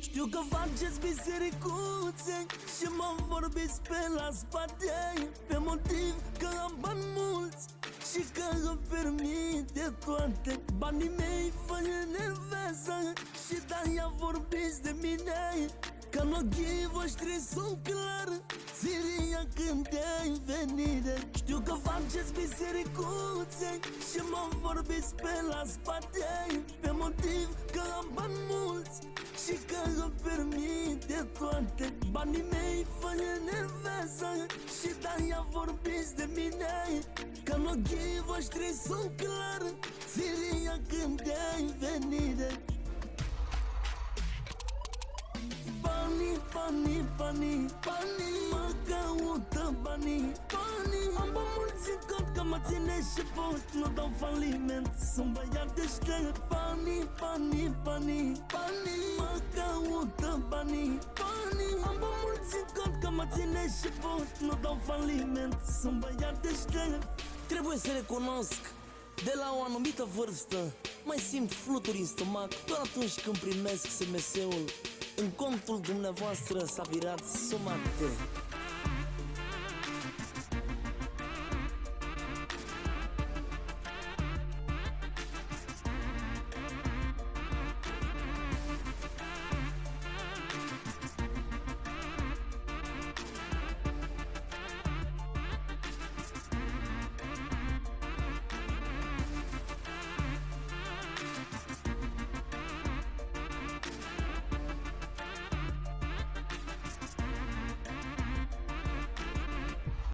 Știu că faceți bisericuțe și mă vorbiți pe la spate, pe motiv că am bani mulți și că îmi permite toate. Banii mei fă nerveză și de-aia vorbiți de mine, că în ochii voștri sunt clar Siria când ai venit. Știu că faceți bisericuțe și mă vorbiți pe la spate, pe motiv că am bani mulți și că îmi permite toate. Banii mei fă nerveză și de-aia vorbiți de mine, că în ochii voștri sunt clar Siria când ai venit. Banii, banii, mă caută banii. Am bani mulți în cont că mă ține și pot, nu dau faliment, sunt băiat deștept. Banii, mă caută banii. Am bani mulți în cont că mă ține și pot, nu dau faliment, sunt băiat deștept. Trebuie să recunosc, de la o anumită vârstă mai simt fluturi în stomac doar atunci când primesc SMS-ul: în contul dumneavoastră s-a virat suma de